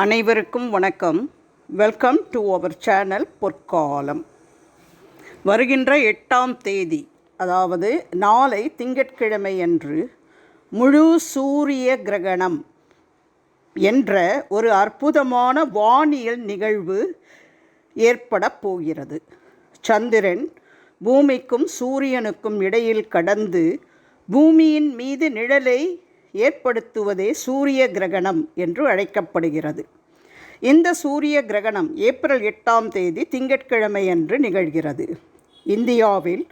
அனைவருக்கும் வணக்கம். Welcome to our channel பொற்காலம். வருகின்ற 8ஆம் தேதி, அதாவது நாளை திங்கட்கிழமை அன்று முழு சூரிய கிரகணம் என்ற ஒரு அற்புதமான வானியல் நிகழ்வு ஏற்பட போகிறது. சந்திரன் பூமிக்கும் சூரியனுக்கும் இடையில் கடந்து பூமியின் மீது நிழலை ஏற்படுத்துவதே சூரிய கிரகணம் என்று அழைக்கப்படுகிறது. இந்த சூரிய கிரகணம் ஏப்ரல் 8ஆம் தேதி திங்கட்கிழமை அன்று நிகழ்கிறது. இந்தியாவில்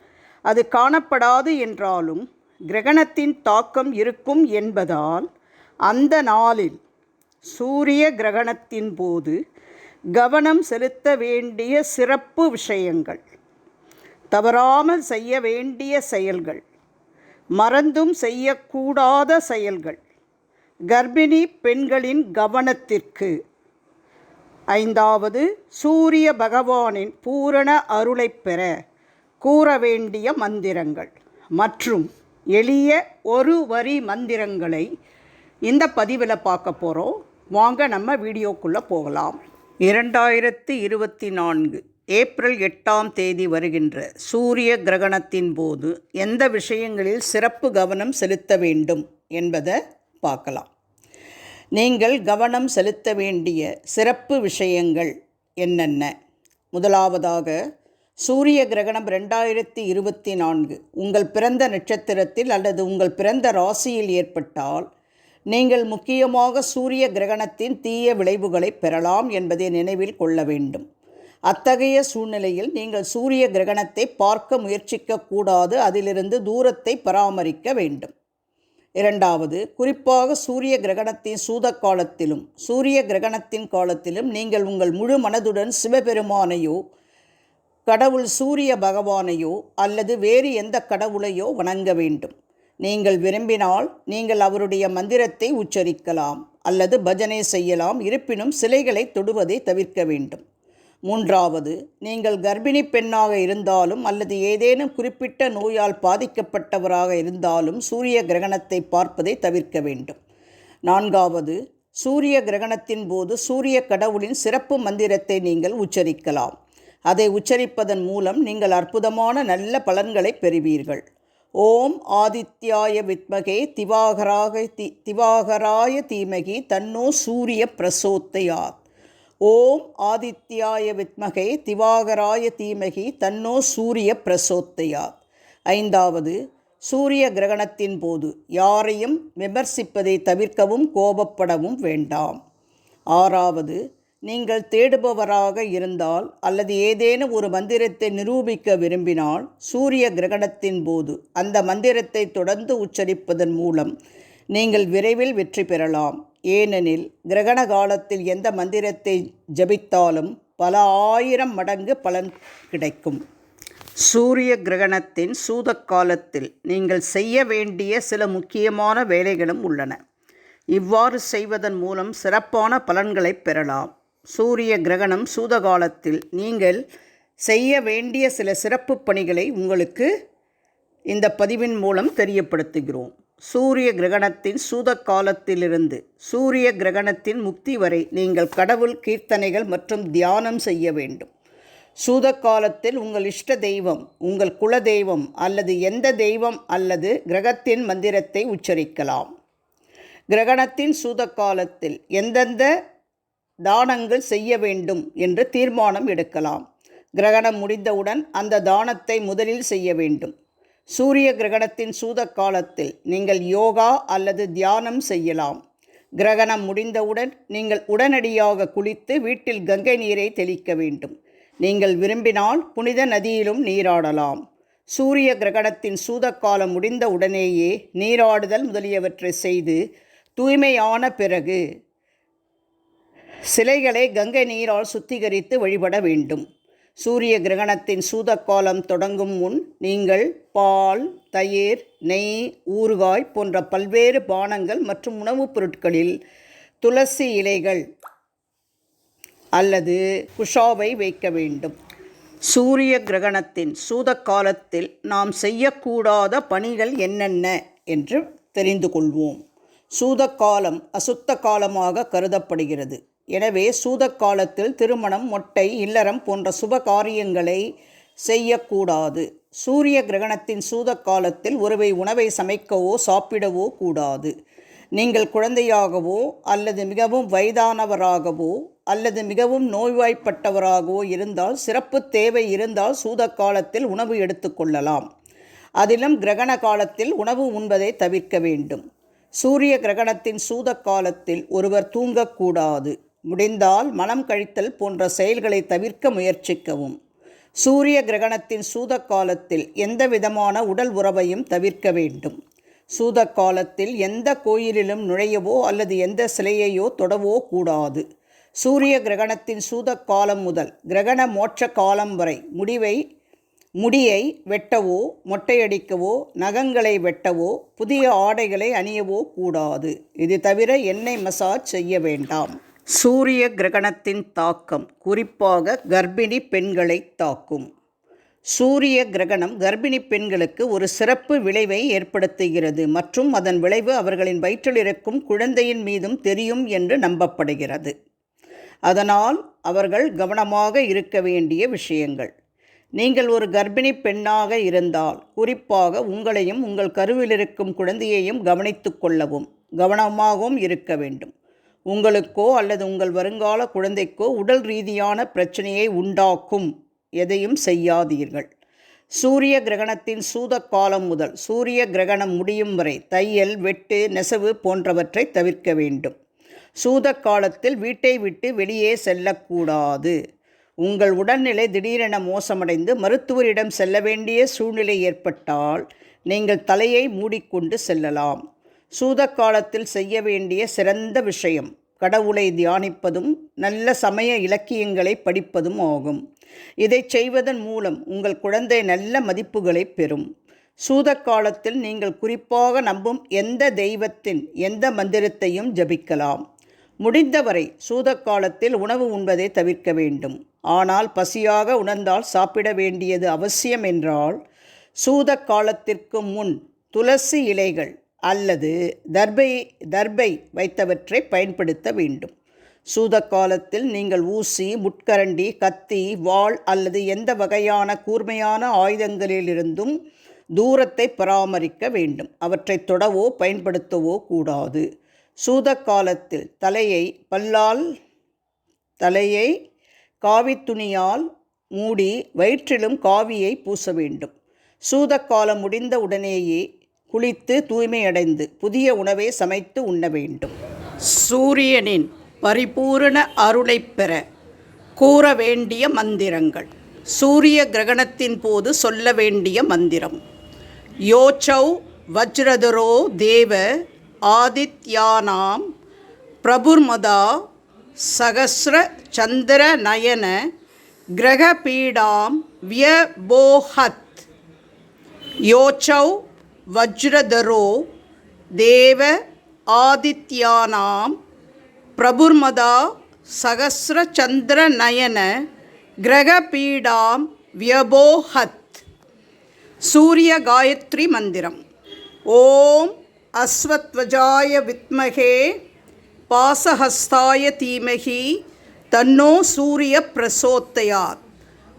அது காணப்படாது என்றாலும் கிரகணத்தின் தாக்கம் இருக்கும் என்பதால் அந்த நாளில் சூரிய கிரகணத்தின் போது கவனம் செலுத்த வேண்டிய சிறப்பு விஷயங்கள், தவறாமல் செய்ய வேண்டிய செயல்கள், மறந்தும் செய்யக்கூடாத செயல்கள், கர்ப்பிணி பெண்களின் கவனத்திற்கு. 5வது, சூரிய பகவானின் பூரண அருளை பெற கூற வேண்டிய மந்திரங்கள் மற்றும் எளிய ஒரு வரி மந்திரங்களை இந்த பதிவில் பார்க்க போகிறோம். வாங்க நம்ம வீடியோக்குள்ளே போகலாம். 2024 ஏப்ரல் 8ஆம் தேதி வருகின்ற சூரிய கிரகணத்தின் போது எந்த விஷயங்களில் சிறப்பு கவனம் செலுத்த வேண்டும் என்பதை பார்க்கலாம். நீங்கள் கவனம் செலுத்த வேண்டிய சிறப்பு விஷயங்கள் என்னென்ன? முதலாவதாக, சூரிய கிரகணம் 2024 உங்கள் பிறந்த நட்சத்திரத்தில் அல்லது உங்கள் பிறந்த ராசியில் ஏற்பட்டால் நீங்கள் முக்கியமாக சூரிய கிரகணத்தின் தீய விளைவுகளை பெறலாம் என்பதை நினைவில் கொள்ள வேண்டும். அத்தகைய சூழ்நிலையில் நீங்கள் சூரிய கிரகணத்தை பார்க்க முயற்சிக்கக்கூடாது, அதிலிருந்து தூரத்தை பராமரிக்க வேண்டும். 2வது, குறிப்பாக சூரிய கிரகணத்தின் சூத காலத்திலும் சூரிய கிரகணத்தின் காலத்திலும் நீங்கள் உங்கள் முழு மனதுடன் சிவபெருமானையோ கடவுள் சூரிய பகவானையோ அல்லது வேறு எந்த கடவுளையோ வணங்க வேண்டும். நீங்கள் விரும்பினால் நீங்கள் அவருடைய மந்திரத்தை உச்சரிக்கலாம் அல்லது பஜனை செய்யலாம். இருப்பினும் சிலைகளை தொடுவதை தவிர்க்க வேண்டும். 3வது, நீங்கள் கர்ப்பிணி பெண்ணாக இருந்தாலும் அல்லது ஏதேனும் குறிப்பிட்ட நோயால் பாதிக்கப்பட்டவராக இருந்தாலும் சூரிய கிரகணத்தை பார்ப்பதை தவிர்க்க வேண்டும். 4வது, சூரிய கிரகணத்தின் போது சூரிய கடவுளின் சிறப்பு மந்திரத்தை நீங்கள் உச்சரிக்கலாம். அதை உச்சரிப்பதன் மூலம் நீங்கள் அற்புதமான நல்ல பலன்களை பெறுவீர்கள். ஓம் ஆதித்யாய வித்மகே திவாகராய தீமகி தன்னோ சூரிய பிரசோதயாத். ஓம் ஆதித்யாய வித்மகே திவாகராய தீமகி தன்னோ சூரிய பிரசோதயாத். 5வது, சூரிய கிரகணத்தின் போது யாரையும் விமர்சிப்பதை தவிர்க்கவும் கோபப்படவும் வேண்டாம். 6வது, நீங்கள் தேடுபவராக இருந்தால் அல்லது ஏதேனும் ஒரு மந்திரத்தை நிரூபிக்க விரும்பினால் சூரிய கிரகணத்தின் போது அந்த மந்திரத்தை தொடர்ந்து உச்சரிப்பதன் மூலம் நீங்கள் விரைவில் வெற்றி பெறலாம். ஏனெனில் கிரகண காலத்தில் எந்த மந்திரத்தை ஜபித்தாலும் பல 1000 மடங்கு பலன் கிடைக்கும். சூரிய கிரகணத்தின் சூத காலத்தில் நீங்கள் செய்ய வேண்டிய சில முக்கியமான வேலைகளும் உள்ளன. இவ்வாறு செய்வதன் மூலம் சிறப்பான பலன்களை பெறலாம். சூரிய கிரகணம் சூத காலத்தில் நீங்கள் செய்ய வேண்டிய சில சிறப்பு பணிகளை உங்களுக்கு இந்த பதிவின் மூலம் தெரியப்படுத்துகிறோம். சூரிய கிரகணத்தின் சூத காலத்திலிருந்து சூரிய கிரகணத்தின் முக்தி வரை நீங்கள் கடவுள் கீர்த்தனைகள் மற்றும் தியானம் செய்ய வேண்டும். சூத காலத்தில் உங்கள் இஷ்ட தெய்வம், உங்கள் குல தெய்வம் அல்லது எந்த தெய்வம் அல்லது கிரகத்தின் மந்திரத்தை உச்சரிக்கலாம். கிரகணத்தின் சூத காலத்தில் எந்தெந்த தானங்கள் செய்ய வேண்டும் என்று தீர்மானம் எடுக்கலாம். கிரகணம் முடிந்தவுடன் அந்த தானத்தை முதலில் செய்ய வேண்டும். சூரிய கிரகணத்தின் சூத காலத்தில் நீங்கள் யோகா அல்லது தியானம் செய்யலாம். கிரகணம் முடிந்தவுடன் நீங்கள் உடனடியாக குளித்து வீட்டில் கங்கை நீரை தெளிக்க வேண்டும். நீங்கள் விரும்பினால் புனித நதியிலும் நீராடலாம். சூரிய கிரகணத்தின் சூத காலம் முடிந்த உடனேயே நீராடுதல் முதலியவற்றை செய்து தூய்மையான பிறகு சிலைகளை கங்கை நீரால் சுத்திகரித்து வழிபட வேண்டும். சூரிய கிரகணத்தின் சூத காலம் தொடங்கும் முன் நீங்கள் பால், தயிர், நெய், ஊறுகாய் போன்ற பல்வேறு பானங்கள் மற்றும் உணவுப் பொருட்களில் துளசி இலைகள் அல்லது குஷாவை வைக்க வேண்டும். சூரிய கிரகணத்தின் சூத காலத்தில் நாம் செய்யக்கூடாத பணிகள் என்னென்ன என்று தெரிந்து கொள்வோம். சூதக்காலம் அசுத்த காலமாக கருதப்படுகிறது. எனவே சூதக்காலத்தில் திருமணம், மொட்டை, இல்லறம் போன்ற சுப காரியங்களை செய்யக்கூடாது. சூரிய கிரகணத்தின் சூதக்காலத்தில் ஒருவை உணவை சமைக்கவோ சாப்பிடவோ கூடாது. நீங்கள் குழந்தையாகவோ அல்லது மிகவும் வயதானவராகவோ அல்லது மிகவும் நோய்வாய்ப்பட்டவராகவோ இருந்தால், சிறப்பு தேவை இருந்தால் சூதக்காலத்தில் உணவு எடுத்துக்கொள்ளலாம். அதிலும் கிரகண காலத்தில் உணவு உண்பதை தவிர்க்க வேண்டும். சூரிய கிரகணத்தின் சூதக்காலத்தில் ஒருவர் தூங்கக்கூடாது. முடிந்தால் மலம் கழித்தல் போன்ற செயல்களை தவிர்க்க முயற்சிக்கவும். சூரிய கிரகணத்தின் சூதக்காலத்தில் எந்த விதமான உடல் உறவையும் தவிர்க்க வேண்டும். சூதக்காலத்தில் எந்த கோயிலிலும் நுழையவோ அல்லது எந்த சிலையையோ தொடவோ கூடாது. சூரிய கிரகணத்தின் சூதக்காலம் முதல் கிரகண மோட்ச காலம் வரை முடியை வெட்டவோ, மொட்டையடிக்கவோ, நகங்களை வெட்டவோ, புதிய ஆடைகளை அணியவோ கூடாது. இது தவிர எண்ணெய் மசாஜ் செய்ய வேண்டாம். சூரிய கிரகணத்தின் தாக்கம் குறிப்பாக கர்ப்பிணி பெண்களை தாக்கும். சூரிய கிரகணம் கர்ப்பிணி பெண்களுக்கு ஒரு சிறப்பு விளைவை ஏற்படுத்துகிறது மற்றும் அதன் விளைவு அவர்களின் வயிற்றில் இருக்கும் குழந்தையின் மீதும் தெரியும் என்று நம்பப்படுகிறது. அதனால் அவர்கள் கவனமாக இருக்க வேண்டிய விஷயங்கள். நீங்கள் ஒரு கர்ப்பிணி பெண்ணாக இருந்தால் குறிப்பாக உங்களையும் உங்கள் கருவில் இருக்கும் குழந்தையையும் கவனித்து கொள்ளவும் கவனமாகவும் இருக்க வேண்டும். உங்களுக்கோ அல்லது உங்கள் வருங்கால குழந்தைக்கோ உடல் ரீதியான பிரச்சனையை உண்டாக்கும் எதையும் செய்யாதீர்கள். சூரிய கிரகணத்தின் சூதக்காலம் முதல் சூரிய கிரகணம் முடியும் வரை தையல், வெட்டு, நெசவு போன்றவற்றை தவிர்க்க வேண்டும். சூத காலத்தில் வீட்டை விட்டு வெளியே செல்லக்கூடாது. உங்கள் உடல்நிலை திடீரென மோசமடைந்து மருத்துவரிடம் செல்ல வேண்டிய சூழ்நிலை ஏற்பட்டால் நீங்கள் தலையை மூடிக்கொண்டு செல்லலாம். சூத காலத்தில் செய்ய வேண்டிய சிறந்த விஷயம் கடவுளை தியானிப்பதும் நல்ல சமய இலக்கியங்களை படிப்பதும் ஆகும். இதை செய்வதன் மூலம் உங்கள் குழந்தை நல்ல மதிப்புகளை பெறும். சூத காலத்தில் நீங்கள் குறிப்பாக நம்பும் எந்த தெய்வத்தின் எந்த மந்திரத்தையும் ஜபிக்கலாம். முடிந்தவரை சூத காலத்தில் உணவு உண்பதை தவிர்க்க வேண்டும். ஆனால் பசியாக உணர்ந்தால் சாப்பிட வேண்டியது அவசியம் என்றால் சூத காலத்திற்கு முன் துளசி இலைகள் அல்லது தர்பை வைத்தவற்றை பயன்படுத்த வேண்டும். சூத காலத்தில் நீங்கள் ஊசி, முட்கரண்டி, கத்தி, வாள் அல்லது எந்த வகையான கூர்மையான ஆயுதங்களிலிருந்தும் தூரத்தை பராமரிக்க வேண்டும். அவற்றை தொடவோ பயன்படுத்தவோ கூடாது. சூத காலத்தில் தலையை காவித்துணியால் மூடி வயிற்றிலும் காவியை பூச வேண்டும். சூத காலம் முடிந்த உடனேயே குளித்து தூய்மையடைந்து புதிய உணவை சமைத்து உண்ண வேண்டும். சூரியனின் பரிபூரண அருளை பெற கூற வேண்டிய மந்திரங்கள். சூரிய கிரகணத்தின் போது சொல்ல வேண்டிய மந்திரம்: யோச்சௌ வஜ்ரதரோ தேவ ஆதித்யானாம் பிரபுர்மதா சகஸ்ர சந்திர நயன கிரகபீடாம் வியபோஹத். யோச்சௌ வஜ்ரதரோ தேவ ஆதித்யானாம் பிரபுர்மதா சகஸ்ர சந்திர நயன கிரகபீடாம் வியபோஹத். சூரிய காயத்ரி மந்திரம்: ஓம் அஸ்வத்வஜாய வித்மகே பாசஹஸ்தாய தீமகி தன்னோ சூரிய பிரசோதயாத்.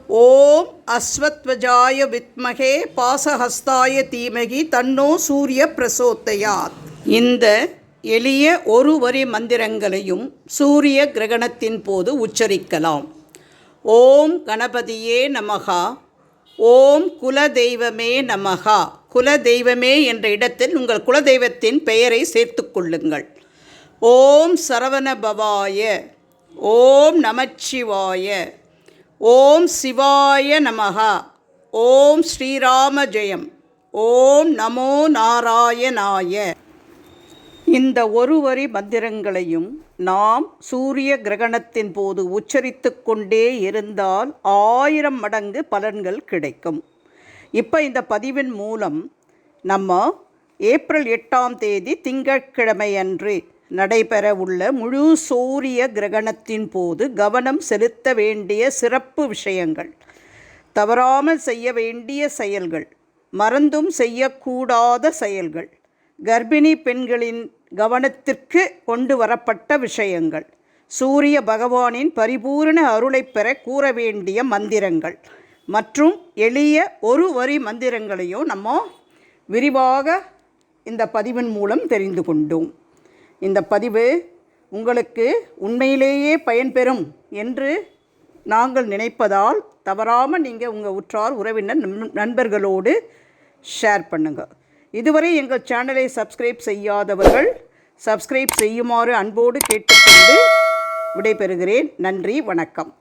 ஓம் அஸ்வத்வஜாய வித்மகே பாசஹஸ்தாய தீமகி தன்னோ சூரிய பிரசோதயாத். இந்த எளிய ஒரு வரி மந்திரங்களையும் சூரிய கிரகணத்தின் போது உச்சரிக்கலாம். ஓம் கணபதியே நமகா. ஓம் குலதெய்வமே நமகா. குலதெய்வமே என்ற இடத்தில் உங்கள் குலதெய்வத்தின் பெயரை சேர்த்து கொள்ளுங்கள். ஓம் சரவணபவாய. ஓம் நமச்சிவாய. ஓம் சிவாய நமகா. ஓம் ஸ்ரீராம ஜெயம். ஓம் நமோ நாராயணாய. இந்த ஒரு வரி மந்திரங்களையும் நாம் சூரிய கிரகணத்தின் போது உச்சரித்து கொண்டே இருந்தால் 1000 மடங்கு பலன்கள் கிடைக்கும். இப்போ இந்த பதிவின் மூலம் நம்ம ஏப்ரல் 8ஆம் தேதி திங்கட்கிழமை அன்று நடைபெற உள்ள முழு சூரிய கிரகணத்தின் போது கவனம் செலுத்த வேண்டிய சிறப்பு விஷயங்கள், தவறாமல் செய்ய வேண்டிய செயல்கள், மறந்தும் செய்யக்கூடாத செயல்கள், கர்ப்பிணி பெண்களின் கவனத்திற்கு கொண்டு வரப்பட்ட விஷயங்கள், சூரிய பகவானின் பரிபூரண அருளைப் பெற கூற வேண்டிய மந்திரங்கள் மற்றும் எளிய ஒரு வரி மந்திரங்களையும் நம்ம விரிவாக இந்த பதிவின் மூலம் தெரிந்து கொண்டோம். இந்த பதிவு உங்களுக்கு உண்மையிலேயே பயன்பெறும் என்று நாங்கள் நினைப்பதால் தவறாமல் நீங்கள் உங்கள் உற்றார் உறவினர் நண்பர்களோடு ஷேர் பண்ணுங்கள். இதுவரை எங்கள் சேனலை சப்ஸ்கிரைப் செய்யாதவர்கள் சப்ஸ்கிரைப் செய்யுமாறு அன்போடு கேட்டுக்கொண்டு விடைபெறுகிறேன். நன்றி, வணக்கம்.